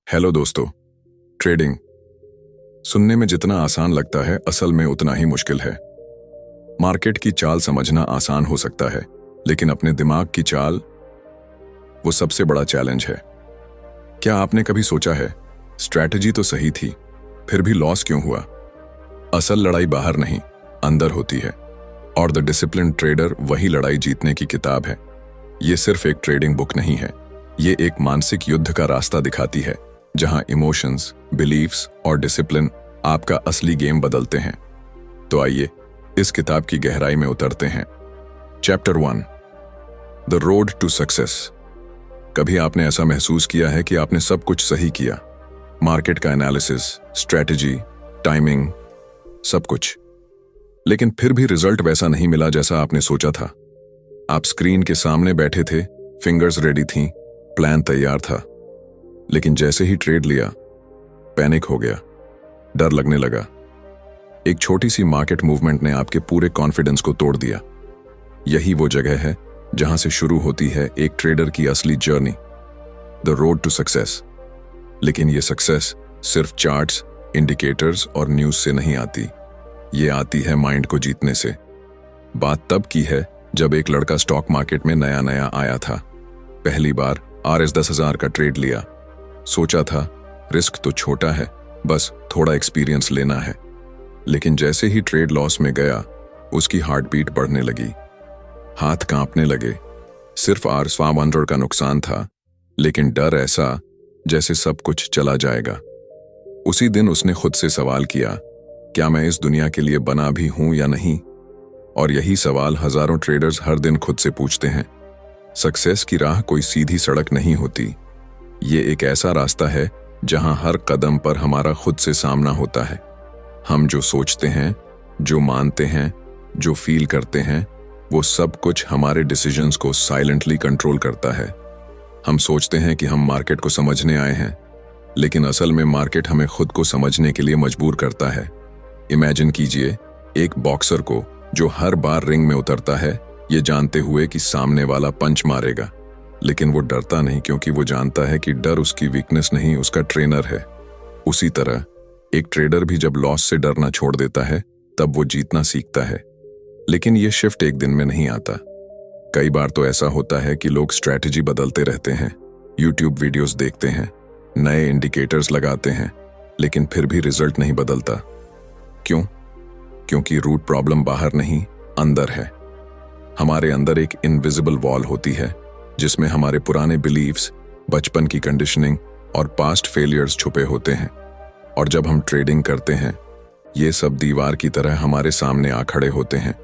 Hello दोस्तों। Trading सुनने में जितना आसान लगता है असल में उतना ही मुश्किल है। मार्केट की चाल समझना आसान हो सकता है, लेकिन अपने दिमाग की चाल वो सबसे बड़ा चैलेंज है। क्या आपने कभी सोचा है स्ट्रैटेजी तो सही थी, फिर भी लॉस क्यों हुआ? असल लड़ाई बाहर नहीं, अंदर होती है। और द डिसिप्लिन ट्रेडर वही लड़ाई जीतने की किताब है। ये सिर्फ एक ट्रेडिंग बुक नहीं है, ये एक मानसिक युद्ध का रास्ता दिखाती है, जहां इमोशंस, बिलीफ्स और डिसिप्लिन आपका असली गेम बदलते हैं। तो आइए इस किताब की गहराई में उतरते हैं। Chapter 1, the road to success. कभी आपने ऐसा महसूस किया है कि आपने सब कुछ सही किया, मार्केट का एनालिसिस, स्ट्रैटेजी, टाइमिंग, सब कुछ, लेकिन फिर भी रिजल्ट वैसा नहीं मिला जैसा आपने सोचा था? आप स्क्रीन के सामने बैठे थे, फिंगर्स रेडी थीं, प्लान तैयार था, लेकिन जैसे ही ट्रेड लिया पैनिक हो गया, डर लगने लगा। एक छोटी सी मार्केट मूवमेंट ने आपके पूरे कॉन्फिडेंस को तोड़ दिया। यही वो जगह है जहां से शुरू होती है एक ट्रेडर की असली journey, the road to success. लेकिन ये सक्सेस सिर्फ चार्ट्स, इंडिकेटर्स और न्यूज से नहीं आती, ये आती है माइंड को जीतने से। बात तब की है जब एक लड़का स्टॉक मार्केट में नया नया आया था, पहली बार RS10,000 का ट्रेड लिया। सोचा था रिस्क तो छोटा है, बस थोड़ा एक्सपीरियंस लेना है। लेकिन जैसे ही ट्रेड लॉस में गया, उसकी हार्ट बीट बढ़ने लगी, हाथ कांपने लगे। सिर्फ RS500 का नुकसान था, लेकिन डर ऐसा जैसे सब कुछ चला जाएगा। उसी दिन उसने खुद से सवाल किया, क्या मैं इस दुनिया के लिए बना भी हूं या नहीं? और यही सवाल हजारों ट्रेडर्स हर दिन खुद से पूछते हैं। सक्सेस की राह कोई सीधी सड़क नहीं होती, ये एक ऐसा रास्ता है जहां हर कदम पर हमारा खुद से सामना होता है। हम जो सोचते हैं, जो मानते हैं, जो फील करते हैं, वो सब कुछ हमारे डिसीजंस को साइलेंटली कंट्रोल करता है। हम सोचते हैं कि हम मार्केट को समझने आए हैं, लेकिन असल में मार्केट हमें खुद को समझने के लिए मजबूर करता है। इमेजिन कीजिए एक बॉक्सर को जो हर बार रिंग में उतरता है ये जानते हुए कि सामने वाला पंच मारेगा, लेकिन वो डरता नहीं, क्योंकि वो जानता है कि डर उसकी वीकनेस नहीं, उसका ट्रेनर है। उसी तरह एक ट्रेडर भी जब लॉस से डरना छोड़ देता है, तब वो जीतना सीखता है। लेकिन ये शिफ्ट एक दिन में नहीं आता। कई बार तो ऐसा होता है कि लोग स्ट्रैटेजी बदलते रहते हैं, यूट्यूब वीडियोस देखते हैं, नए इंडिकेटर्स लगाते हैं, लेकिन फिर भी रिजल्ट नहीं बदलता। क्यों? क्योंकि रूट प्रॉब्लम बाहर नहीं, अंदर है। हमारे अंदर एक इनविजिबल वॉल होती है जिसमें हमारे पुराने बिलीव्स, बचपन की कंडीशनिंग और पास्ट फेलियर्स छुपे होते हैं। और जब हम ट्रेडिंग करते हैं, ये सब दीवार की तरह हमारे सामने आ खड़े होते हैं।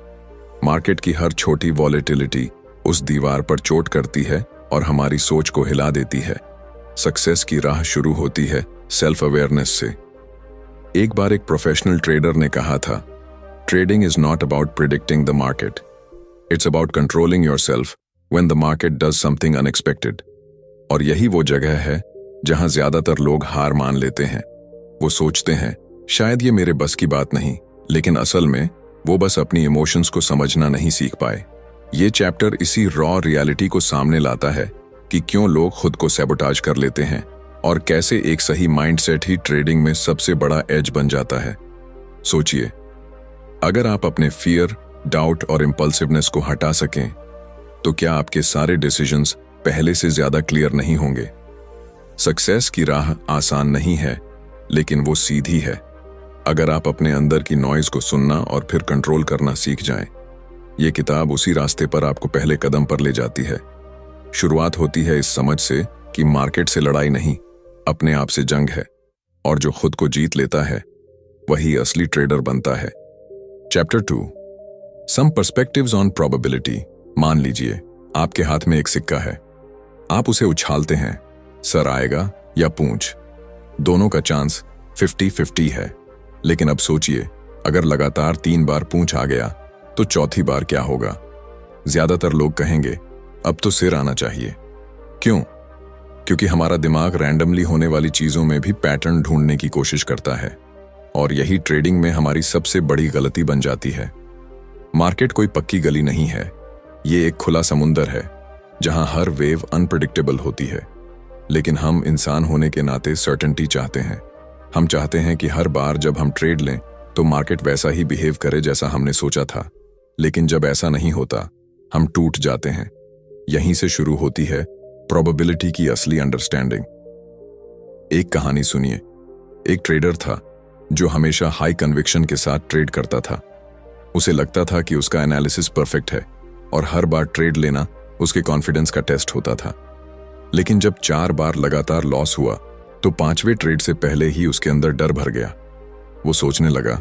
मार्केट की हर छोटी वॉलेटिलिटी उस दीवार पर चोट करती है और हमारी सोच को हिला देती है। सक्सेस की राह शुरू होती है सेल्फ अवेयरनेस से। एक बार एक प्रोफेशनल ट्रेडर ने कहा था, trading is not about predicting the market, it's about controlling yourself when the market does something unexpected। और यही वो जगह है जहां ज्यादातर लोग हार मान लेते हैं। वो सोचते हैं शायद ये मेरे बस की बात नहीं, लेकिन असल में वो बस अपनी इमोशंस को समझना नहीं सीख पाए। ये चैप्टर इसी रॉ रियलिटी को सामने लाता है कि क्यों लोग खुद को सैबोटाज कर लेते हैं और कैसे एक सही माइंडसेट ही ट्रेडिंग में सबसे बड़ा एज बन जाता है। सोचिए, अगर आप अपने फियर, डाउट और इम्पल्सिवनेस को हटा सकें, तो क्या आपके सारे डिसीजंस पहले से ज्यादा क्लियर नहीं होंगे? सक्सेस की राह आसान नहीं है, लेकिन वो सीधी है। अगर आप अपने अंदर की नॉइज को सुनना और फिर कंट्रोल करना सीख जाएं, ये किताब उसी रास्ते पर आपको पहले कदम पर ले जाती है। शुरुआत होती है इस समझ से कि मार्केट से लड़ाई नहीं, अपने आप से जंग है, और जो खुद को जीत लेता है वही असली ट्रेडर बनता है। Chapter 2, some perspectives on probability. मान लीजिए आपके हाथ में एक सिक्का है, आप उसे उछालते हैं, सर आएगा या पूंछ, दोनों का चांस 50-50 है। लेकिन अब सोचिए, अगर लगातार 3 बार पूंछ आ गया तो चौथी बार क्या होगा? ज्यादातर लोग कहेंगे अब तो सिर आना चाहिए। क्यों? क्योंकि हमारा दिमाग रैंडमली होने वाली चीजों में भी पैटर्न ढूंढने की कोशिश करता है, और यही ट्रेडिंग में हमारी सबसे बड़ी गलती बन जाती है। मार्केट कोई पक्की गली नहीं है, ये एक खुला समुंदर है जहां हर वेव अनप्रेडिक्टेबल होती है। लेकिन हम इंसान होने के नाते सर्टेनिटी चाहते हैं। हम चाहते हैं कि हर बार जब हम ट्रेड लें तो मार्केट वैसा ही बिहेव करे जैसा हमने सोचा था। लेकिन जब ऐसा नहीं होता, हम टूट जाते हैं। यहीं से शुरू होती है प्रोबेबिलिटी की असली अंडरस्टैंडिंग। एक कहानी सुनिए। एक ट्रेडर था जो हमेशा हाई कन्विक्शन के साथ ट्रेड करता था। उसे लगता था कि उसका एनालिसिस परफेक्ट है और हर बार ट्रेड लेना उसके कॉन्फिडेंस का टेस्ट होता था। लेकिन जब 4 बार लगातार लॉस हुआ तो 5वें ट्रेड से पहले ही उसके अंदर डर भर गया। वो सोचने लगा,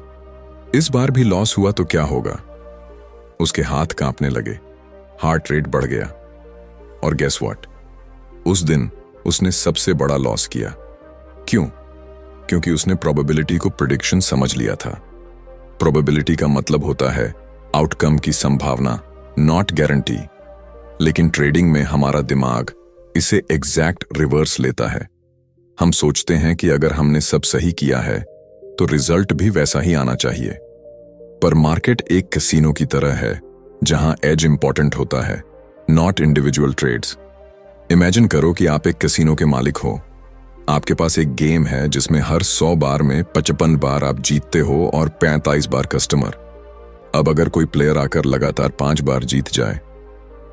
इस बार भी लॉस हुआ तो क्या होगा। उसके हाथ कांपने लगे, हार्ट रेट बढ़ गया और गेस व्हाट, उस दिन उसने सबसे बड़ा लॉस किया। क्यों? क्योंकि उसने प्रोबेबिलिटी को प्रेडिक्शन समझ लिया था। प्रोबेबिलिटी का मतलब होता है आउटकम की संभावना, नॉट गारंटी। लेकिन ट्रेडिंग में हमारा दिमाग इसे एग्जैक्ट रिवर्स लेता है। हम सोचते हैं कि अगर हमने सब सही किया है तो रिजल्ट भी वैसा ही आना चाहिए। पर मार्केट एक कैसीनो की तरह है जहां एज इंपॉर्टेंट होता है, नॉट इंडिविजुअल ट्रेड्स। इमेजिन करो कि आप एक कैसीनो के मालिक हो। आपके पास एक गेम है जिसमें हर 100 बार में 55 बार आप जीतते हो और 45 बार कस्टमर। अब अगर कोई प्लेयर आकर लगातार 5 बार जीत जाए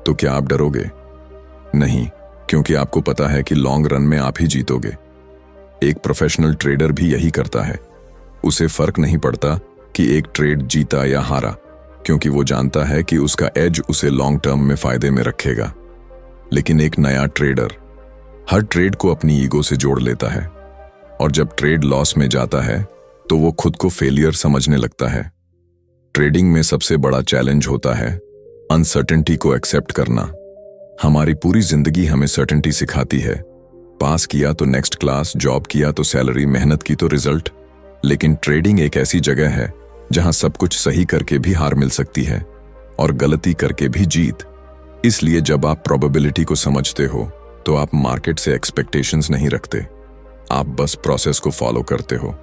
तो क्या आप डरोगे? नहीं, क्योंकि आपको पता है कि लॉन्ग रन में आप ही जीतोगे। एक प्रोफेशनल ट्रेडर भी यही करता है। उसे फर्क नहीं पड़ता कि एक ट्रेड जीता या हारा, क्योंकि वो जानता है कि उसका एज उसे लॉन्ग टर्म में फायदे में रखेगा। लेकिन एक नया ट्रेडर हर ट्रेड को अपनी ईगो से जोड़ लेता है और जब ट्रेड लॉस में जाता है तो वो खुद को फेलियर समझने लगता है। ट्रेडिंग में सबसे बड़ा चैलेंज होता है अनसर्टेनिटी को एक्सेप्ट करना। हमारी पूरी जिंदगी हमें सर्टेनिटी सिखाती है। पास किया तो नेक्स्ट क्लास, जॉब किया तो सैलरी, मेहनत की तो रिजल्ट। लेकिन ट्रेडिंग एक ऐसी जगह है जहां सब कुछ सही करके भी हार मिल सकती है और गलती करके भी जीत। इसलिए जब आप प्रोबेबिलिटी को समझते हो तो आप मार्केट से एक्सपेक्टेशंस नहीं रखते, आप बस प्रोसेस को फॉलो करते हो।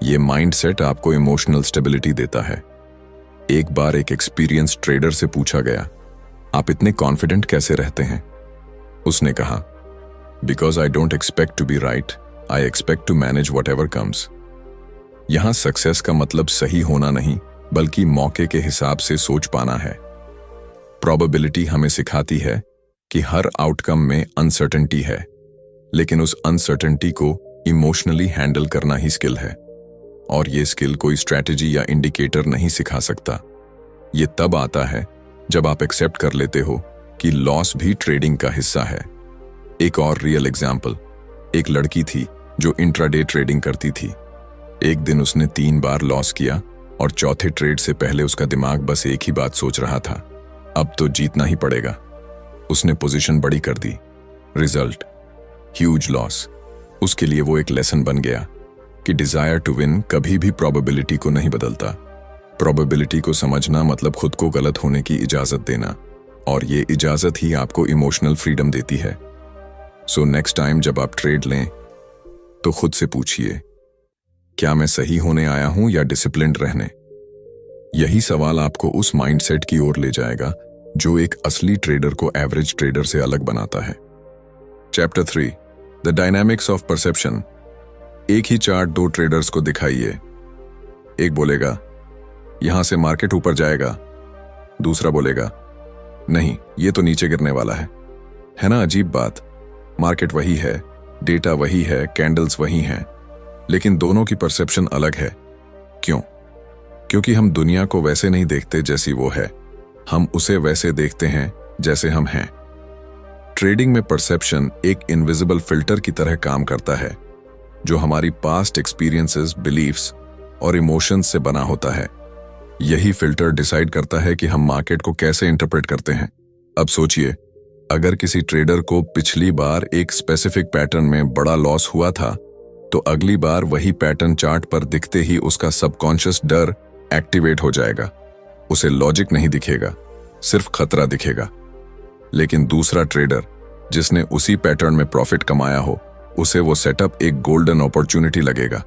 ये माइंडसेट आपको इमोशनल स्टेबिलिटी देता है। एक बार एक एक्सपीरियंस ट्रेडर से पूछा गया, आप इतने कॉन्फिडेंट कैसे रहते हैं? उसने कहा, because I don't expect to be right, I expect to manage whatever comes. यहां सक्सेस का मतलब सही होना नहीं, बल्कि मौके के हिसाब से सोच पाना है। प्रोबेबिलिटी हमें सिखाती है कि हर आउटकम में अनसर्टेनिटी है, लेकिन उस अनसर्टेनिटी को इमोशनली हैंडल करना ही स्किल है। और ये स्किल कोई स्ट्रैटेजी या इंडिकेटर नहीं सिखा सकता। ये तब आता है जब आप एक्सेप्ट कर लेते हो कि लॉस भी ट्रेडिंग का हिस्सा है। एक और रियल एग्जाम्पल, एक लड़की थी जो इंट्राडे ट्रेडिंग करती थी। एक दिन उसने 3 बार लॉस किया और चौथे ट्रेड से पहले उसका दिमाग बस एक ही बात सोच रहा था, अब तो जीतना ही पड़ेगा। उसने पोजीशन बड़ी कर दी, रिजल्ट ह्यूज लॉस। उसके लिए वो एक लेसन बन गया कि डिजायर टू विन कभी भी प्रोबेबिलिटी को नहीं बदलता। प्रोबेबिलिटी को समझना मतलब खुद को गलत होने की इजाजत देना, और ये इजाजत ही आपको इमोशनल फ्रीडम देती है। सो नेक्स्ट टाइम जब आप ट्रेड लें तो खुद से पूछिए, क्या मैं सही होने आया हूं या डिसिप्लिन्ड रहने? यही सवाल आपको उस माइंडसेट की ओर ले जाएगा जो एक असली ट्रेडर को एवरेज ट्रेडर से अलग बनाता है। Chapter 3, the dynamics of perception. एक ही चार्ट 2 ट्रेडर्स को दिखाइए। एक बोलेगा, यहां से मार्केट ऊपर जाएगा। दूसरा बोलेगा, नहीं, ये तो नीचे गिरने वाला है ना? अजीब बात, मार्केट वही है, डेटा वही है, कैंडल्स वही हैं, लेकिन दोनों की परसेप्शन अलग है। क्यों? क्योंकि हम दुनिया को वैसे नहीं देखते जैसी वो है, हम उसे वैसे देखते हैं जैसे हम हैं। ट्रेडिंग में परसेप्शन एक इनविजिबल फिल्टर की तरह काम करता है जो हमारी पास्ट एक्सपीरियंसेस, बिलीफ्स और इमोशंस से बना होता है। यही फिल्टर डिसाइड करता है कि हम मार्केट को कैसे इंटरप्रेट करते हैं। अब सोचिए, अगर किसी ट्रेडर को पिछली बार एक स्पेसिफिक पैटर्न में बड़ा लॉस हुआ था तो अगली बार वही पैटर्न चार्ट पर दिखते ही उसका सबकॉन्शियस डर एक्टिवेट हो जाएगा। उसे लॉजिक नहीं दिखेगा, सिर्फ खतरा दिखेगा। लेकिन दूसरा ट्रेडर जिसने उसी पैटर्न में प्रॉफिट कमाया हो, उसे वो सेटअप एक गोल्डन अपॉर्चुनिटी लगेगा।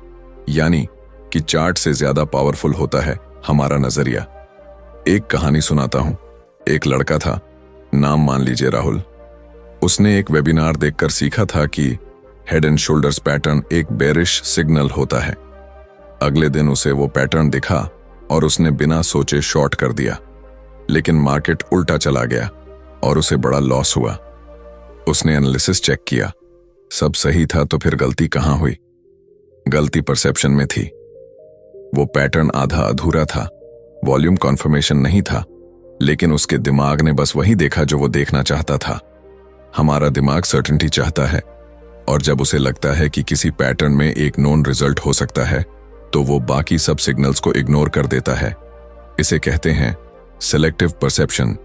यानी कि चार्ट से ज्यादा पावरफुल होता है हमारा नजरिया। एक कहानी सुनाता हूं। एक लड़का था, नाम मान लीजिए राहुल। उसने एक वेबिनार देखकर सीखा था कि हेड एंड शोल्डर्स पैटर्न एक बेरिश सिग्नल होता है। अगले दिन उसे वो पैटर्न दिखा और उसने बिना सोचे शॉर्ट कर दिया, लेकिन मार्केट उल्टा चला गया और उसे बड़ा लॉस हुआ। उसने एनालिसिस चेक किया, सब सही था तो फिर गलती कहां हुई? गलती परसेप्शन में थी। वो पैटर्न आधा अधूरा था, वॉल्यूम कॉन्फर्मेशन नहीं था, लेकिन उसके दिमाग ने बस वही देखा जो वो देखना चाहता था। हमारा दिमाग सर्टेनिटी चाहता है, और जब उसे लगता है कि किसी पैटर्न में एक नोन रिजल्ट हो सकता है तो वो बाकी सब सिग्नल्स को इग्नोर कर देता है। इसे कहते हैं सिलेक्टिव परसेप्शन,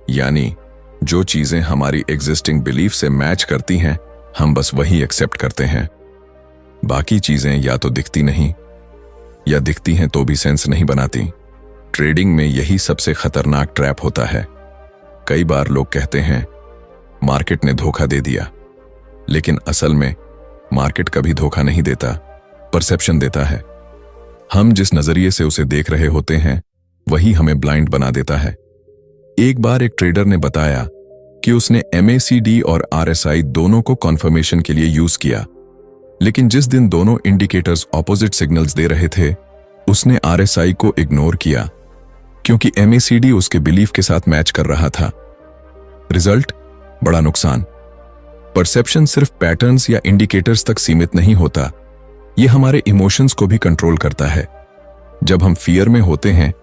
यानी जो चीजें हमारी एग्जिस्टिंग बिलीफ से मैच करती हैं हम बस वही एक्सेप्ट करते हैं। बाकी चीजें या तो दिखती नहीं या दिखती हैं तो भी सेंस नहीं बनाती। ट्रेडिंग में यही सबसे खतरनाक ट्रैप होता है। कई बार लोग कहते हैं मार्केट ने धोखा दे दिया, लेकिन असल में मार्केट कभी धोखा नहीं देता, परसेप्शन देता है। हम जिस नजरिए से उसे देख रहे होते हैं वही हमें ब्लाइंड बना देता है। एक बार एक ट्रेडर ने बताया कि उसने MACD और RSI दोनों को कॉन्फर्मेशन के लिए यूज किया, लेकिन जिस दिन दोनों इंडिकेटर्स ऑपोजिट सिग्नल्स दे रहे थे उसने RSI को इग्नोर किया, क्योंकि MACD उसके बिलीफ के साथ मैच कर रहा था। रिजल्ट, बड़ा नुकसान। परसेप्शन सिर्फ पैटर्न्स या इंडिकेटर्स तक सीमित नहीं होता, ये हमारे इमोशंस को भी कंट्रोल करता है। जब हम फियर में होते हैं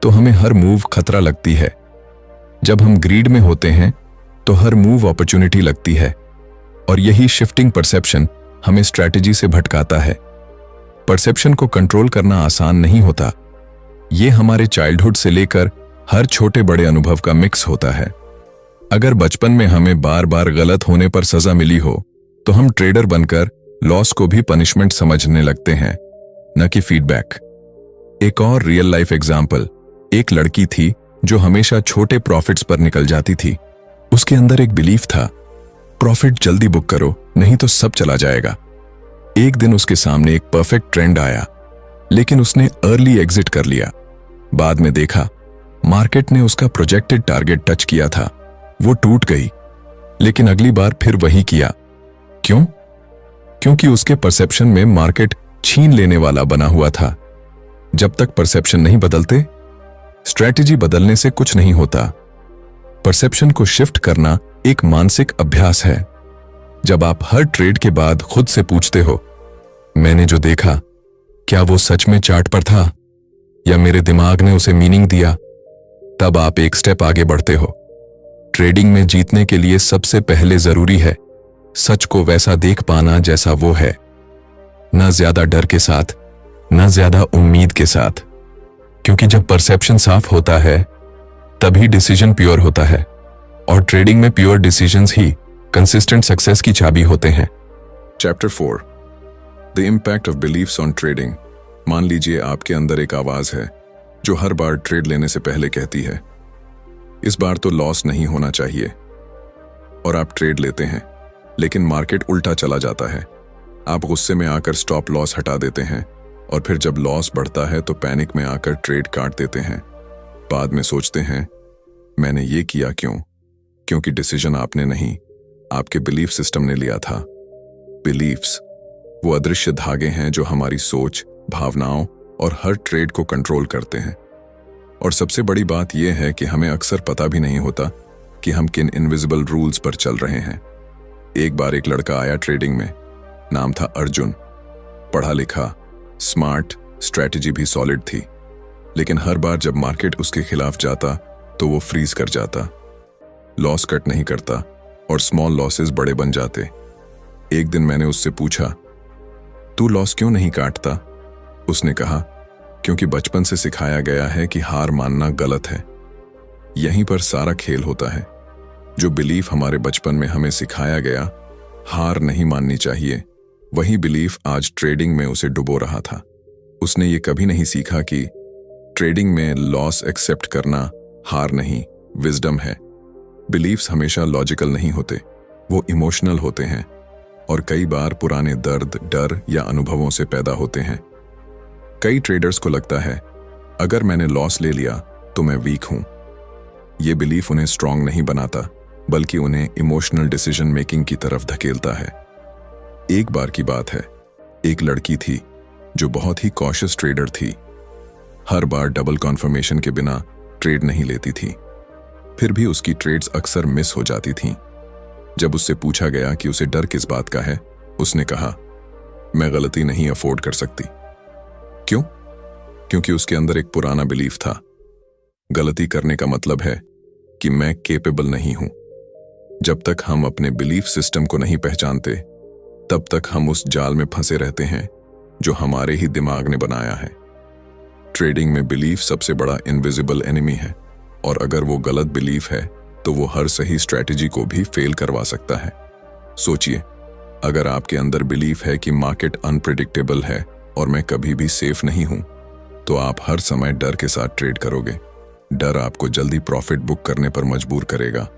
तो हमें हर मूव खतरा लगती है। जब हम ग्रीड में होते हैं तो हर मूव अपॉर्चुनिटी लगती है, और यही शिफ्टिंग परसेप्शन हमें स्ट्रैटेजी से भटकाता है। परसेप्शन को कंट्रोल करना आसान नहीं होता। ये हमारे चाइल्डहुड से लेकर हर छोटे बड़े अनुभव का मिक्स होता है। अगर बचपन में हमें बार बार गलत होने पर सजा मिली हो तो हम ट्रेडर बनकर लॉस को भी पनिशमेंट समझने लगते हैं, न कि फीडबैक। एक और रियल लाइफ एग्जाम्पल, एक लड़की थी जो हमेशा छोटे प्रॉफिट्स पर निकल जाती थी। उसके अंदर एक बिलीफ था, प्रॉफिट जल्दी बुक करो नहीं तो सब चला जाएगा। एक दिन उसके सामने एक परफेक्ट ट्रेंड आया, लेकिन उसने अर्ली एग्जिट कर लिया। बाद में देखा मार्केट ने उसका प्रोजेक्टेड टारगेट टच किया था, वो टूट गई, लेकिन अगली बार फिर वही किया। क्यों? क्योंकि उसके परसेप्शन में मार्केट छीन लेने वाला बना हुआ था। जब तक परसेप्शन नहीं बदलते, स्ट्रैटेजी बदलने से कुछ नहीं होता। परसेप्शन को शिफ्ट करना एक मानसिक अभ्यास है। जब आप हर ट्रेड के बाद खुद से पूछते हो, मैंने जो देखा क्या वो सच में चार्ट पर था या मेरे दिमाग ने उसे मीनिंग दिया, तब आप एक स्टेप आगे बढ़ते हो। ट्रेडिंग में जीतने के लिए सबसे पहले जरूरी है सच को वैसा देख पाना जैसा वो है, न ज्यादा डर के साथ, न ज्यादा उम्मीद के साथ। क्योंकि जब परसेप्शन साफ होता है तभी डिसीजन प्योर होता है, और ट्रेडिंग में प्योर डिसीजंस ही कंसिस्टेंट सक्सेस की चाबी होते हैं। Chapter 4, the impact of beliefs on trading. मान लीजिए आपके अंदर एक आवाज है जो हर बार ट्रेड लेने से पहले कहती है, इस बार तो लॉस नहीं होना चाहिए, और आप ट्रेड लेते हैं, लेकिन मार्केट उल्टा चला जाता है। आप गुस्से में आकर स्टॉप लॉस हटा देते हैं, और फिर जब लॉस बढ़ता है तो पैनिक में आकर ट्रेड काट देते हैं। बाद में सोचते हैं मैंने ये किया क्यों? क्योंकि डिसीजन आपने नहीं, आपके बिलीफ सिस्टम ने लिया था। बिलीफ्स वो अदृश्य धागे हैं जो हमारी सोच, भावनाओं और हर ट्रेड को कंट्रोल करते हैं। और सबसे बड़ी बात यह है कि हमें अक्सर पता भी नहीं होता कि हम किन इनविजिबल रूल्स पर चल रहे हैं। एक बार एक लड़का आया ट्रेडिंग में, नाम था अर्जुन। पढ़ा लिखा, स्मार्ट, स्ट्रैटेजी भी सॉलिड थी, लेकिन हर बार जब मार्केट उसके खिलाफ जाता तो वो फ्रीज कर जाता, लॉस कट नहीं करता और स्मॉल लॉसेस बड़े बन जाते। एक दिन मैंने उससे पूछा, तू लॉस क्यों नहीं काटता? उसने कहा, क्योंकि बचपन से सिखाया गया है कि हार मानना गलत है। यहीं पर सारा खेल होता है। जो बिलीफ हमारे बचपन में हमें सिखाया गया, हार नहीं माननी चाहिए, वही बिलीफ आज ट्रेडिंग में उसे डुबो रहा था। उसने ये कभी नहीं सीखा कि ट्रेडिंग में लॉस एक्सेप्ट करना हार नहीं, विजडम है। बिलीफ्स हमेशा लॉजिकल नहीं होते, वो इमोशनल होते हैं, और कई बार पुराने दर्द, डर या अनुभवों से पैदा होते हैं। कई ट्रेडर्स को लगता है अगर मैंने लॉस ले लिया तो मैं वीक हूं। ये बिलीफ उन्हें स्ट्रांग नहीं बनाता, बल्कि उन्हें इमोशनल डिसीजन मेकिंग की तरफ धकेलता है। एक बार की बात है, एक लड़की थी जो बहुत ही कॉशियस ट्रेडर थी। हर बार डबल कॉन्फर्मेशन के बिना ट्रेड नहीं लेती थी। फिर भी उसकी ट्रेड्स अक्सर मिस हो जाती थीं। जब उससे पूछा गया कि उसे डर किस बात का है, उसने कहा, मैं गलती नहीं अफोर्ड कर सकती। क्यों? क्योंकि उसके अंदर एक पुराना बिलीफ था, गलती करने का मतलब है कि मैं केपेबल नहीं हूं। जब तक हम अपने बिलीफ सिस्टम को नहीं पहचानते, तब तक हम उस जाल में फंसे रहते हैं जो हमारे ही दिमाग ने बनाया है। ट्रेडिंग में बिलीफ सबसे बड़ा इनविजिबल एनिमी है, और अगर वो गलत बिलीफ है तो वो हर सही स्ट्रैटेजी को भी फेल करवा सकता है। सोचिए, अगर आपके अंदर बिलीफ है कि मार्केट अनप्रिडिक्टेबल है और मैं कभी भी सेफ नहीं हूं, तो आप हर समय डर के साथ ट्रेड करोगे। डर आपको जल्दी प्रॉफिट बुक करने पर मजबूर करेगा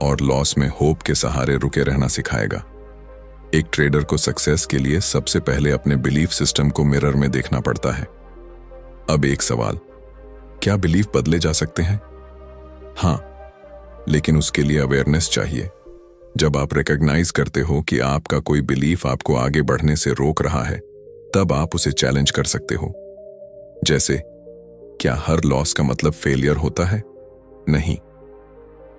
और लॉस में होप के सहारे रुके रहना सिखाएगा। एक ट्रेडर को सक्सेस के लिए सबसे पहले अपने बिलीफ सिस्टम को मिरर में देखना पड़ता है। अब एक सवाल, क्या बिलीफ बदले जा सकते हैं? हाँ, लेकिन उसके लिए अवेयरनेस चाहिए। जब आप रिकॉग्नाइज करते हो कि आपका कोई बिलीफ आपको आगे बढ़ने से रोक रहा है, तब आप उसे चैलेंज कर सकते हो। जैसे, क्या हर लॉस का मतलब फेलियर होता है? नहीं।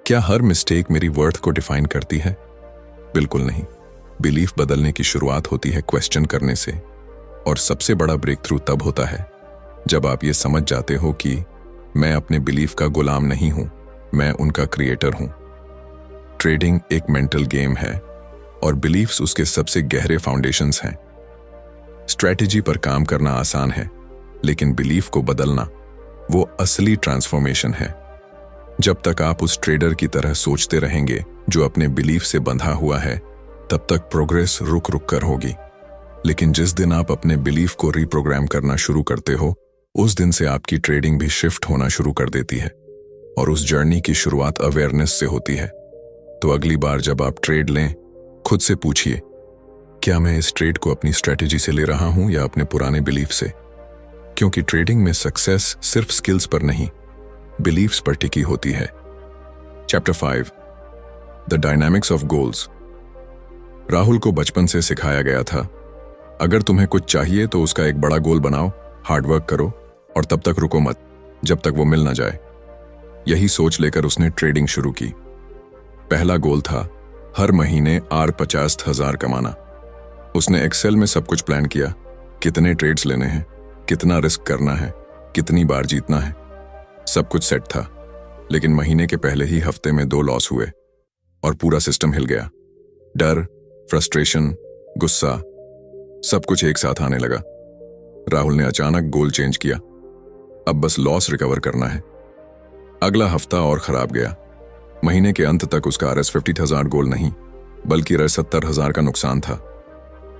क्या हर मिस्टेक मेरी वर्थ को डिफाइन करती है? बिल्कुल नहीं। बिलीफ बदलने की शुरुआत होती है क्वेश्चन करने से, और सबसे बड़ा ब्रेक थ्रू तब होता है जब आप ये समझ जाते हो कि मैं अपने बिलीफ का गुलाम नहीं हूं, मैं उनका क्रिएटर हूं। ट्रेडिंग एक मेंटल गेम है और बिलीफ्स उसके सबसे गहरे फाउंडेशंस हैं। स्ट्रैटेजी पर काम करना आसान है, लेकिन बिलीफ को बदलना वो असली ट्रांसफॉर्मेशन है। जब तक आप उस ट्रेडर की तरह सोचते रहेंगे जो अपने बिलीफ से बंधा हुआ है, तब तक प्रोग्रेस रुक रुक कर होगी। लेकिन जिस दिन आप अपने बिलीफ को रीप्रोग्राम करना शुरू करते हो, उस दिन से आपकी ट्रेडिंग भी शिफ्ट होना शुरू कर देती है, और उस जर्नी की शुरुआत अवेयरनेस से होती है। तो अगली बार जब आप ट्रेड लें, खुद से पूछिए, क्या मैं इस ट्रेड को अपनी स्ट्रैटेजी से ले रहा हूं या अपने पुराने बिलीफ से? क्योंकि ट्रेडिंग में सक्सेस सिर्फ स्किल्स पर नहीं, बिलीफ्स पर टिकी होती है। Chapter 5, the dynamics of goals. Rahul को बचपन से सिखाया गया था, अगर तुम्हें कुछ चाहिए तो उसका एक बड़ा गोल बनाओ, हार्डवर्क करो और तब तक रुको मत जब तक वो मिल ना जाए। यही सोच लेकर उसने ट्रेडिंग शुरू की। पहला गोल था हर महीने R50,000 कमाना। उसने एक्सेल में सब कुछ प्लान किया, कितने ट्रेड्स लेने हैं, कितना रिस्क करना है, कितनी बार जीतना है, सब कुछ सेट था। लेकिन महीने के पहले ही हफ्ते में 2 लॉस हुए और पूरा सिस्टम हिल गया। डर, फ्रस्ट्रेशन, गुस्सा, सब कुछ एक साथ आने लगा। राहुल ने अचानक गोल चेंज किया, अब बस लॉस रिकवर करना है। अगला हफ्ता और खराब गया। महीने के अंत तक उसका RS50,000 गोल नहीं, बल्कि RS70,000 का नुकसान था।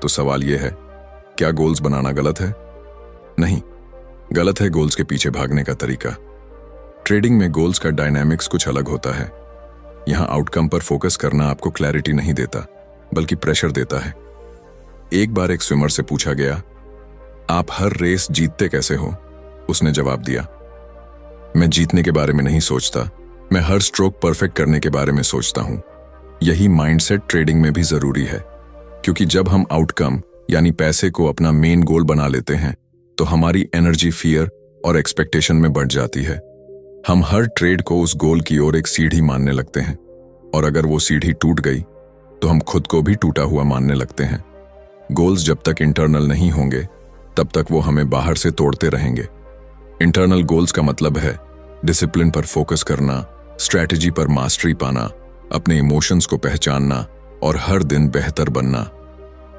तो सवाल यह है, क्या गोल्स बनाना गलत है? नहीं, गलत है गोल्स के पीछे भागने का तरीका। ट्रेडिंग में गोल्स का डायनामिक्स कुछ अलग होता है। यहां आउटकम पर फोकस करना आपको क्लैरिटी नहीं देता, बल्कि प्रेशर देता है। एक बार एक स्विमर से पूछा गया, आप हर रेस जीतते कैसे हो? उसने जवाब दिया, मैं जीतने के बारे में नहीं सोचता, मैं हर स्ट्रोक परफेक्ट करने के बारे में सोचता हूं। यही माइंडसेट ट्रेडिंग में भी जरूरी है, क्योंकि जब हम आउटकम यानी पैसे को अपना मेन गोल बना लेते हैं, तो हमारी एनर्जी फियर और एक्सपेक्टेशन में बढ़ जाती है। हम हर ट्रेड को उस गोल की ओर एक सीढ़ी मानने लगते हैं, और अगर वो सीढ़ी टूट गई तो हम खुद को भी टूटा हुआ मानने लगते हैं। गोल्स जब तक इंटरनल नहीं होंगे, तब तक वो हमें बाहर से तोड़ते रहेंगे। इंटरनल गोल्स का मतलब है डिसिप्लिन पर फोकस करना, स्ट्रैटेजी पर मास्टरी पाना, अपने इमोशंस को पहचानना और हर दिन बेहतर बनना।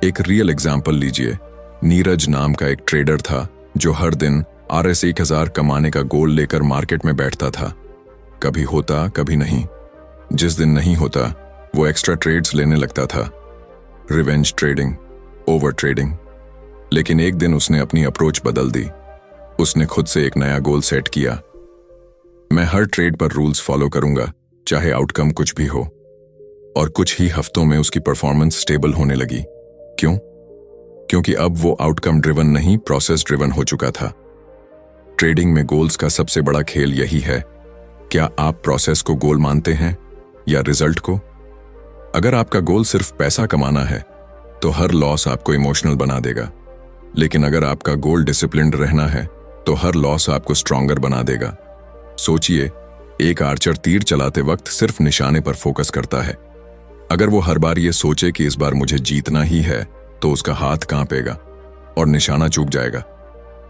एक रियल एग्जाम्पल लीजिए। नीरज नाम का एक ट्रेडर था जो हर दिन RS1000 कमाने का गोल लेकर मार्केट में बैठता था। कभी होता, कभी नहीं। जिस दिन नहीं होता, वो एक्स्ट्रा ट्रेड्स लेने लगता था। Revenge trading, over trading. लेकिन एक दिन उसने अपनी अप्रोच बदल दी। उसने खुद से एक नया गोल सेट किया, मैं हर ट्रेड पर रूल्स फॉलो करूंगा, चाहे आउटकम कुछ भी हो। और कुछ ही हफ्तों में उसकी परफॉर्मेंस स्टेबल होने लगी। क्यों? क्योंकि अब वो आउटकम ड्रिवन नहीं, प्रोसेस ड्रिवन हो चुका था। ट्रेडिंग में गोल्स का सबसे बड़ा खेल यही है, क्या आप प्रोसेस को गोल मानते हैं या रिजल्ट को? अगर आपका गोल सिर्फ पैसा कमाना है तो हर लॉस आपको इमोशनल बना देगा, लेकिन अगर आपका गोल डिसिप्लिन्ड रहना है तो हर लॉस आपको स्ट्रॉन्गर बना देगा। सोचिए, एक आर्चर तीर चलाते वक्त सिर्फ निशाने पर फोकस करता है। अगर वो हर बार ये सोचे कि इस बार मुझे जीतना ही है, तो उसका हाथ कांपेगा और निशाना चूक जाएगा।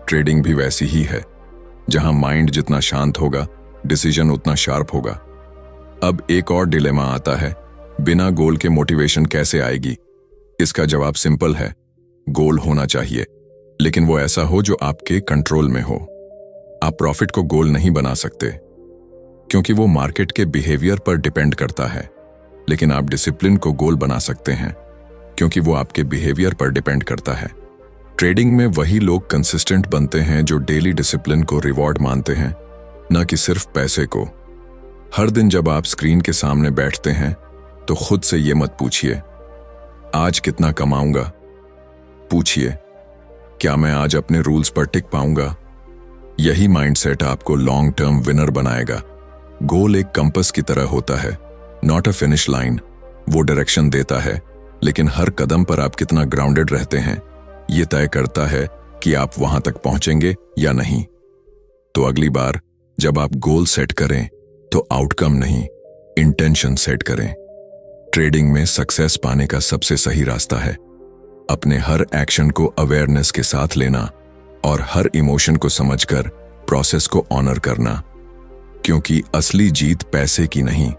ट्रेडिंग भी वैसी ही है, जहां माइंड जितना शांत होगा, डिसीजन उतना शार्प होगा। अब एक और डिलेमा आता है, बिना गोल के मोटिवेशन कैसे आएगी? इसका जवाब सिंपल है, गोल होना चाहिए, लेकिन वो ऐसा हो जो आपके कंट्रोल में हो। आप प्रॉफिट को गोल नहीं बना सकते, क्योंकि वो मार्केट के बिहेवियर पर डिपेंड करता है, लेकिन आप डिसिप्लिन को गोल बना सकते हैं, क्योंकि वो आपके बिहेवियर पर डिपेंड करता है। ट्रेडिंग में वही लोग कंसिस्टेंट बनते हैं जो डेली डिसिप्लिन को रिवॉर्ड मानते हैं, न कि सिर्फ पैसे को। हर दिन जब आप स्क्रीन के सामने बैठते हैं तो खुद से ये मत पूछिए आज कितना कमाऊंगा, पूछिए क्या मैं आज अपने रूल्स पर टिक पाऊंगा। यही माइंडसेट आपको लॉन्ग टर्म विनर बनाएगा। गोल एक कंपास की तरह होता है, नॉट अ फिनिश लाइन। वो डायरेक्शन देता है, लेकिन हर कदम पर आप कितना ग्राउंडेड रहते हैं ये तय करता है कि आप वहां तक पहुंचेंगे या नहीं। तो अगली बार जब आप गोल सेट करें तो आउटकम नहीं, इंटेंशन सेट करें। ट्रेडिंग में सक्सेस पाने का सबसे सही रास्ता है अपने हर एक्शन को अवेयरनेस के साथ लेना और हर इमोशन को समझकर प्रोसेस को ऑनर करना, क्योंकि असली जीत पैसे की नहीं,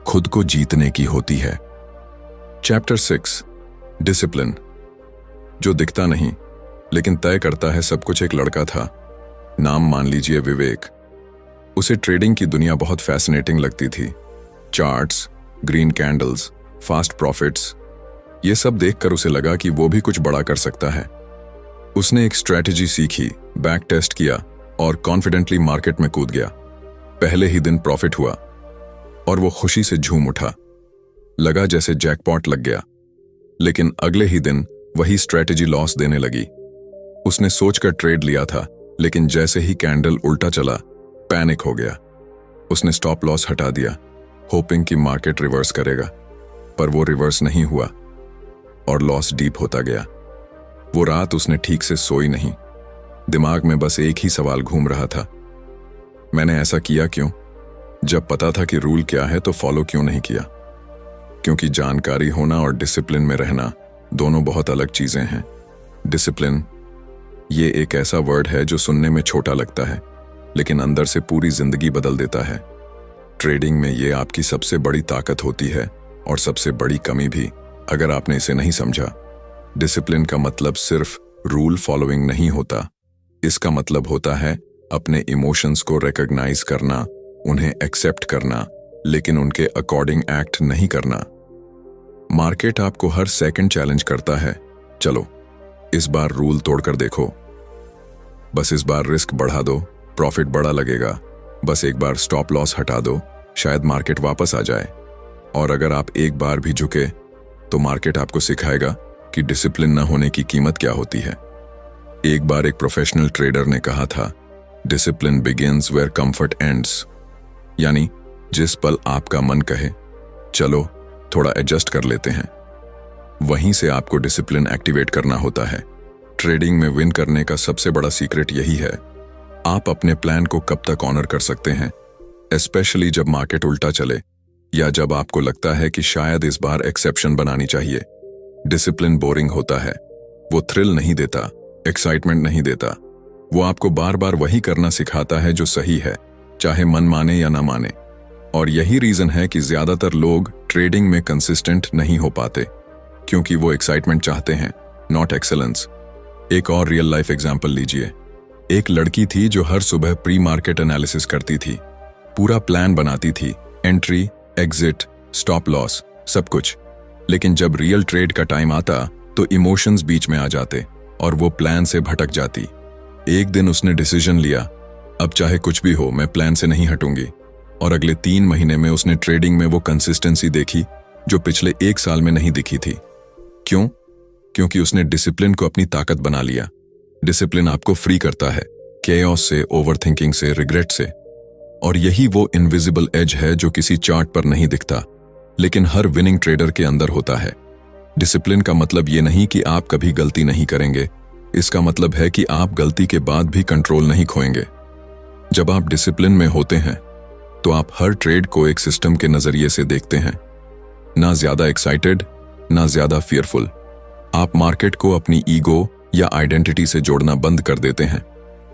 खुद को जीतने की होती है। Chapter 6, discipline. जो दिखता नहीं लेकिन तय करता है सब कुछ, एक लड़का था, नाम मान लीजिए विवेक। उसे ट्रेडिंग की दुनिया बहुत फैसिनेटिंग लगती थी। Charts, green candles, fast profits, ये सब देखकर उसे लगा कि वो भी कुछ बड़ा कर सकता है। उसने एक स्ट्रैटेजी सीखी, बैक टेस्ट किया और कॉन्फिडेंटली मार्केट में कूद गया। पहले ही दिन प्रॉफिट हुआ और वो खुशी से झूम उठा, लगा जैसे जैकपॉट लग गया। लेकिन अगले ही दिन वही स्ट्रैटेजी लॉस देने लगी। उसने सोचकर ट्रेड लिया था, लेकिन जैसे ही कैंडल उल्टा चला, पैनिक हो गया। उसने स्टॉप लॉस हटा दिया, होपिंग कि मार्केट रिवर्स करेगा, पर वो रिवर्स नहीं हुआ और लॉस डीप होता गया। वो रात उसने ठीक से सोई नहीं। दिमाग में बस एक ही सवाल घूम रहा था, मैंने ऐसा किया क्यों? जब पता था कि रूल क्या है तो फॉलो क्यों नहीं किया? क्योंकि जानकारी होना और डिसिप्लिन में रहना दोनों बहुत अलग चीजें हैं। डिसिप्लिन ये एक ऐसा वर्ड है जो सुनने में छोटा लगता है, लेकिन अंदर से पूरी जिंदगी बदल देता है। ट्रेडिंग में ये आपकी सबसे बड़ी ताकत होती है और सबसे बड़ी कमी भी, अगर आपने इसे नहीं समझा। डिसिप्लिन का मतलब सिर्फ रूल फॉलोइंग नहीं होता। इसका मतलब होता है अपने इमोशंस को रिकॉग्नाइज करना, उन्हें एक्सेप्ट करना, लेकिन उनके अकॉर्डिंग एक्ट नहीं करना। मार्केट आपको हर सेकंड चैलेंज करता है, चलो इस बार रूल तोड़कर देखो, बस इस बार रिस्क बढ़ा दो, प्रॉफिट बड़ा लगेगा, बस एक बार स्टॉप लॉस हटा दो, शायद मार्केट वापस आ जाए। और अगर आप एक बार भी झुके तो मार्केट आपको सिखाएगा कि डिसिप्लिन न होने की कीमत क्या होती है। एक बार एक प्रोफेशनल ट्रेडर ने कहा था, discipline begins where comfort ends, यानी जिस पल आपका मन कहे चलो थोड़ा एडजस्ट कर लेते हैं, वहीं से आपको डिसिप्लिन एक्टिवेट करना होता है। ट्रेडिंग में विन करने का सबसे बड़ा सीक्रेट यही है, आप अपने प्लान को कब तक ऑनर कर सकते हैं, स्पेशली जब मार्केट उल्टा चले या जब आपको लगता है कि शायद इस बार एक्सेप्शन बनानी चाहिए। डिसिप्लिन बोरिंग होता है, वो थ्रिल नहीं देता, एक्साइटमेंट नहीं देता, वो आपको बार बार वही करना सिखाता है जो सही है, चाहे मन माने या ना माने। और यही रीजन है कि ज्यादातर लोग ट्रेडिंग में कंसिस्टेंट नहीं हो पाते, क्योंकि वो एक्साइटमेंट चाहते हैं, नॉट एक्सेलेंस। एक और रियल लाइफ एग्जांपल लीजिए। एक लड़की थी जो हर सुबह प्री मार्केट एनालिसिस करती थी, पूरा प्लान बनाती थी, एंट्री, एग्जिट, स्टॉप लॉस, सब कुछ। लेकिन जब रियल ट्रेड का टाइम आता तो इमोशंस बीच में आ जाते और वो प्लान से भटक जाती। एक दिन उसने डिसीजन लिया, अब चाहे कुछ भी हो मैं प्लान से नहीं हटूंगी। और अगले 3 महीने में उसने ट्रेडिंग में वो कंसिस्टेंसी देखी जो पिछले 1 साल में नहीं दिखी थी। क्यों? क्योंकि उसने डिसिप्लिन को अपनी ताकत बना लिया। डिसिप्लिन आपको फ्री करता है केओस से, ओवरथिंकिंग से, रिग्रेट से। और यही वो इनविजिबल एज है जो किसी चार्ट पर नहीं दिखता, लेकिन हर विनिंग ट्रेडर के अंदर होता है। डिसिप्लिन का मतलब ये नहीं कि आप कभी गलती नहीं करेंगे, इसका मतलब है कि आप गलती के बाद भी कंट्रोल नहीं खोएंगे। जब आप डिसिप्लिन में होते हैं तो आप हर ट्रेड को एक सिस्टम के नजरिए से देखते हैं, ना ज्यादा एक्साइटेड ना ज्यादा फियरफुल। आप मार्केट को अपनी ईगो या आइडेंटिटी से जोड़ना बंद कर देते हैं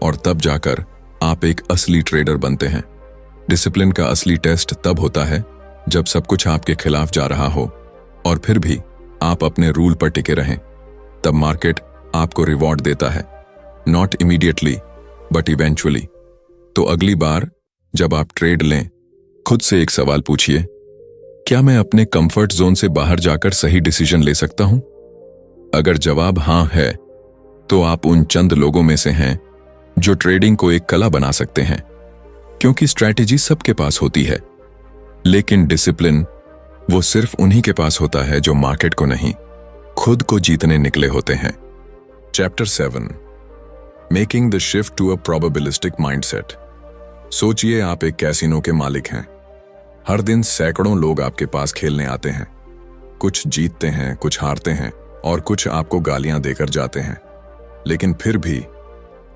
और तब जाकर आप एक असली ट्रेडर बनते हैं। डिसिप्लिन का असली टेस्ट तब होता है जब सब कुछ आपके खिलाफ जा रहा हो और फिर भी आप अपने रूल पर टिके रहें। तब मार्केट आपको रिवॉर्ड देता है, नॉट इमीडिएटली बट इवेंचुअली। तो अगली बार जब आप ट्रेड लें, खुद से एक सवाल पूछिए, क्या मैं अपने कंफर्ट जोन से बाहर जाकर सही डिसीजन ले सकता हूं? अगर जवाब हां है, तो आप उन चंद लोगों में से हैं जो ट्रेडिंग को एक कला बना सकते हैं, क्योंकि स्ट्रैटेजी सबके पास होती है, लेकिन डिसिप्लिन वो सिर्फ उन्हीं के पास होता है जो मार्केट को नहीं, खुद को जीतने निकले होते हैं। Chapter 7, making the shift to a probabilistic mindset. सोचिए आप एक कैसीनो के मालिक हैं। हर दिन सैकड़ों लोग आपके पास खेलने आते हैं। कुछ जीतते हैं, कुछ हारते हैं और कुछ आपको गालियां देकर जाते हैं, लेकिन फिर भी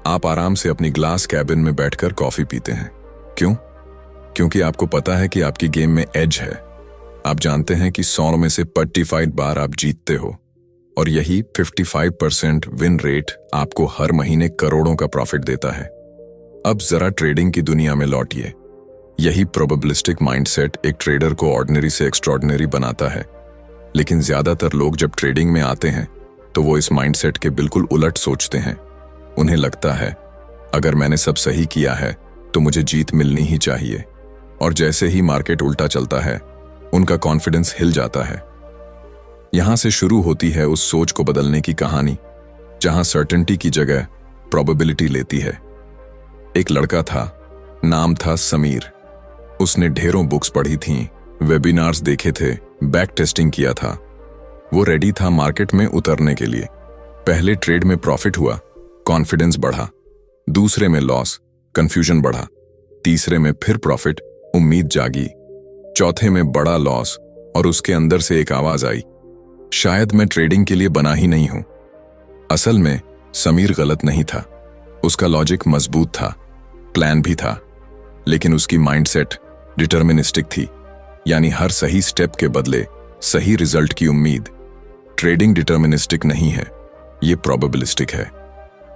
आप आराम से अपनी ग्लास कैबिन में बैठकर कॉफी पीते हैं। क्यों? क्योंकि आपको पता है कि आपकी गेम में एज है। आप जानते हैं कि 100 में से 45 बार आप जीतते हो और यही 55% विन रेट आपको हर महीने करोड़ों का प्रॉफिट देता है। अब जरा ट्रेडिंग की दुनिया में लौटिए। यही प्रोबेबिलिस्टिक माइंडसेट एक ट्रेडर को ऑर्डिनरी से एक्स्ट्रॉर्डिनरी बनाता है, लेकिन ज्यादातर लोग जब ट्रेडिंग में आते हैं तो वो इस माइंडसेट के बिल्कुल उलट सोचते हैं। उन्हें लगता है अगर मैंने सब सही किया है तो मुझे जीत मिलनी ही चाहिए, और जैसे ही मार्केट उल्टा चलता है उनका कॉन्फिडेंस हिल जाता है। यहां से शुरू होती है उस सोच को बदलने की कहानी जहां सर्टेनिटी की जगह प्रोबेबिलिटी लेती है। एक लड़का था, नाम था समीर। उसने ढेरों बुक्स पढ़ी थीं, वेबिनार्स देखे थे, बैक टेस्टिंग किया था। वो रेडी था मार्केट में उतरने के लिए। पहले ट्रेड में प्रॉफिट हुआ, कॉन्फिडेंस बढ़ा। दूसरे में लॉस, कंफ्यूजन बढ़ा। तीसरे में फिर प्रॉफिट, उम्मीद जागी। चौथे में बड़ा लॉस और उसके अंदर से एक आवाज आई, शायद मैं ट्रेडिंग के लिए बना ही नहीं हूं। असल में समीर गलत नहीं था। उसका लॉजिक मजबूत था, प्लान भी था, लेकिन उसकी माइंडसेट डिटर्मिनिस्टिक थी, यानी हर सही स्टेप के बदले सही रिजल्ट की उम्मीद। ट्रेडिंग डिटर्मिनिस्टिक नहीं है, ये प्रोबेबिलिस्टिक है।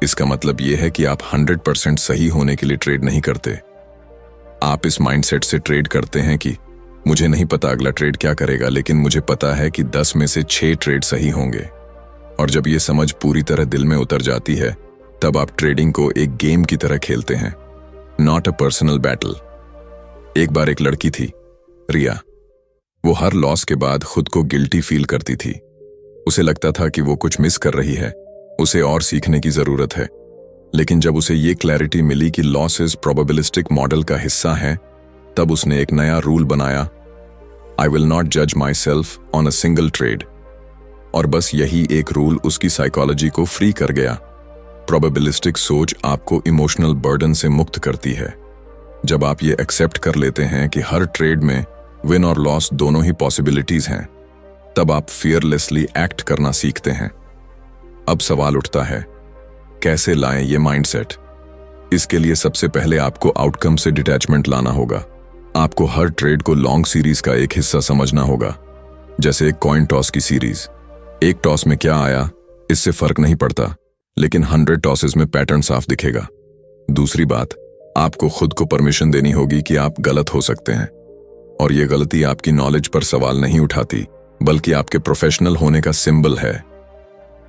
इसका मतलब यह है कि आप 100% सही होने के लिए ट्रेड नहीं करते। आप इस माइंडसेट से ट्रेड करते हैं कि मुझे नहीं पता अगला ट्रेड क्या करेगा, लेकिन मुझे पता है कि 10 में से 6 ट्रेड सही होंगे। और जब ये समझ पूरी तरह दिल में उतर जाती है, तब आप ट्रेडिंग को एक गेम की तरह खेलते हैं, नॉट अ पर्सनल बैटल। एक बार एक लड़की थी, रिया। वो हर लॉस के बाद खुद को गिल्टी फील करती थी। उसे लगता था कि वो कुछ मिस कर रही है, उसे और सीखने की जरूरत है। लेकिन जब उसे ये क्लैरिटी मिली कि लॉसेस प्रोबेबिलिस्टिक मॉडल का हिस्सा है, तब उसने एक नया रूल बनाया, आई विल नॉट जज my self on a single trade. और बस यही एक रूल उसकी साइकोलॉजी को फ्री कर गया। प्रोबेबिलिस्टिक सोच आपको इमोशनल बर्डन से मुक्त करती है। जब आप ये एक्सेप्ट कर लेते हैं कि हर ट्रेड में विन और लॉस दोनों ही पॉसिबिलिटीज हैं, तब आप फियरलेसली एक्ट करना सीखते हैं। अब सवाल उठता है, कैसे लाएं ये माइंडसेट? इसके लिए सबसे पहले आपको आउटकम से डिटैचमेंट लाना होगा। आपको हर ट्रेड को लॉन्ग सीरीज का एक हिस्सा समझना होगा, जैसे एक कॉइन टॉस की सीरीज। एक टॉस में क्या आया इससे फर्क नहीं पड़ता, लेकिन 100 टॉसेस में पैटर्न साफ दिखेगा। दूसरी बात, आपको खुद को परमिशन देनी होगी कि आप गलत हो सकते हैं, और ये गलती आपकी नॉलेज पर सवाल नहीं उठाती, बल्कि आपके प्रोफेशनल होने का सिंबल है।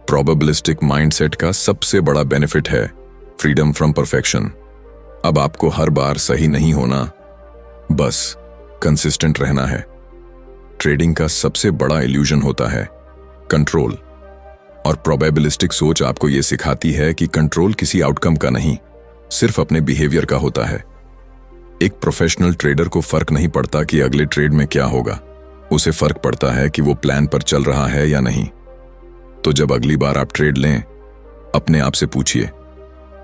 प्रोबेबिलिस्टिक माइंडसेट का सबसे बड़ा बेनिफिट है फ्रीडम फ्रॉम परफेक्शन। अब आपको हर बार सही नहीं होना, बस कंसिस्टेंट रहना है। ट्रेडिंग का सबसे बड़ा इल्यूजन होता है कंट्रोल, और प्रोबेबिलिस्टिक सोच आपको यह सिखाती है कि कंट्रोल किसी आउटकम का नहीं, सिर्फ अपने बिहेवियर का होता है। एक प्रोफेशनल ट्रेडर को फर्क नहीं पड़ता कि अगले ट्रेड में क्या होगा, उसे फर्क पड़ता है कि वो प्लान पर चल रहा है या नहीं। तो जब अगली बार आप ट्रेड लें, अपने आप से पूछिए,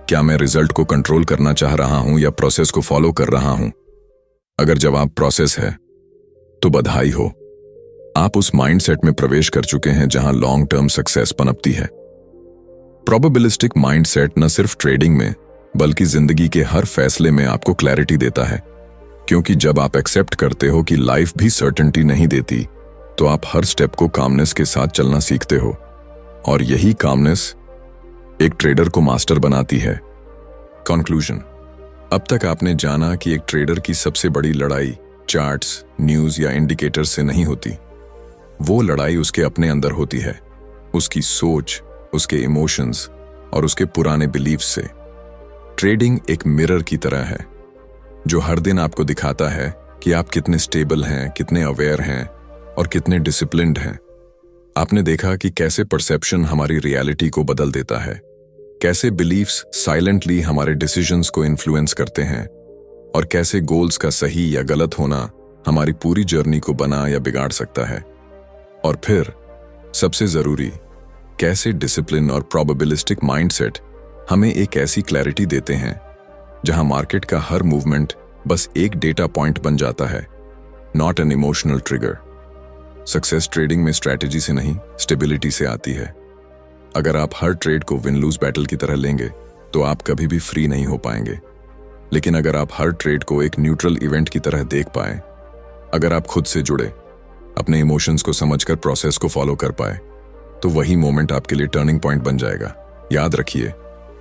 क्या मैं रिजल्ट को कंट्रोल करना चाह रहा हूं या प्रोसेस को फॉलो कर रहा हूं? अगर जवाब प्रोसेस है तो बधाई हो, आप उस माइंडसेट में प्रवेश कर चुके हैं जहां लॉन्ग टर्म सक्सेस पनपती है। प्रोबेबिलिस्टिक माइंडसेट न सिर्फ ट्रेडिंग में बल्कि जिंदगी के हर फैसले में आपको क्लैरिटी देता है, क्योंकि जब आप एक्सेप्ट करते हो कि लाइफ भी सर्टेनिटी नहीं देती, तो आप हर स्टेप को कामनेस के साथ चलना सीखते हो, और यही कामनेस एक ट्रेडर को मास्टर बनाती है। कंक्लूजन, अब तक आपने जाना कि एक ट्रेडर की सबसे बड़ी लड़ाई चार्ट्स, न्यूज या इंडिकेटर्स से नहीं होती। वो लड़ाई उसके अपने अंदर होती है, उसकी सोच, उसके इमोशंस और उसके पुराने बिलीफ्स से। ट्रेडिंग एक मिरर की तरह है जो हर दिन आपको दिखाता है कि आप कितने स्टेबल हैं, कितने अवेयर हैं और कितने डिसिप्लिन्ड हैं। आपने देखा कि कैसे परसेप्शन हमारी रियलिटी को बदल देता है, कैसे बिलीफ्स साइलेंटली हमारे डिसीजंस को इन्फ्लुएंस करते हैं, और कैसे गोल्स का सही या गलत होना हमारी पूरी जर्नी को बना या बिगाड़ सकता है। और फिर सबसे जरूरी, कैसे डिसिप्लिन और प्रोबेबिलिस्टिक माइंडसेट हमें एक ऐसी क्लैरिटी देते हैं जहां मार्केट का हर मूवमेंट बस एक डेटा पॉइंट बन जाता है, not an emotional trigger. Success trading में स्ट्रैटेजी से नहीं, स्टेबिलिटी से आती है। अगर आप हर ट्रेड को विन लूज बैटल की तरह लेंगे तो आप कभी भी फ्री नहीं हो पाएंगे। लेकिन अगर आप हर ट्रेड को एक न्यूट्रल इवेंट की तरह देख पाए, अगर आप खुद से जुड़े, अपने इमोशंस को समझकर प्रोसेस को फॉलो कर पाए, तो वही मोमेंट आपके लिए टर्निंग पॉइंट बन जाएगा। याद रखिए,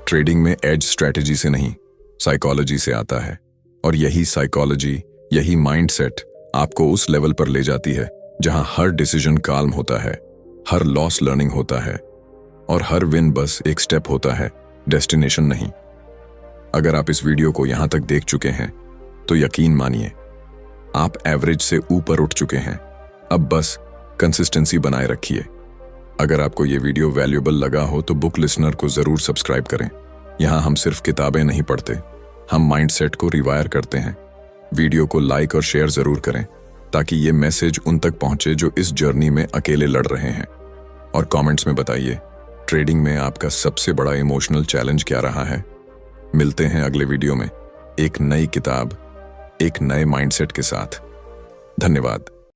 ट्रेडिंग में एज स्ट्रैटेजी से नहीं, साइकोलॉजी से आता है, और यही साइकोलॉजी, यही माइंडसेट आपको उस लेवल पर ले जाती है जहां हर डिसीजन काल्म होता है, हर लॉस लर्निंग होता है, और हर विन बस एक स्टेप होता है, डेस्टिनेशन नहीं। अगर आप इस वीडियो को यहां तक देख चुके हैं तो यकीन मानिए आप एवरेज से ऊपर उठ चुके हैं। अब बस कंसिस्टेंसी बनाए रखिए। अगर आपको ये वीडियो वैल्यूएबल लगा हो तो बुक लिसनर को जरूर सब्सक्राइब करें। यहाँ हम सिर्फ किताबें नहीं पढ़ते, हम माइंडसेट को रिवायर करते हैं। वीडियो को लाइक और शेयर जरूर करें ताकि ये मैसेज उन तक पहुंचे जो इस जर्नी में अकेले लड़ रहे हैं। और कमेंट्स में बताइए, ट्रेडिंग में आपका सबसे बड़ा इमोशनल चैलेंज क्या रहा है। मिलते हैं अगले वीडियो में एक नई किताब, एक नए माइंडसेट के साथ। धन्यवाद।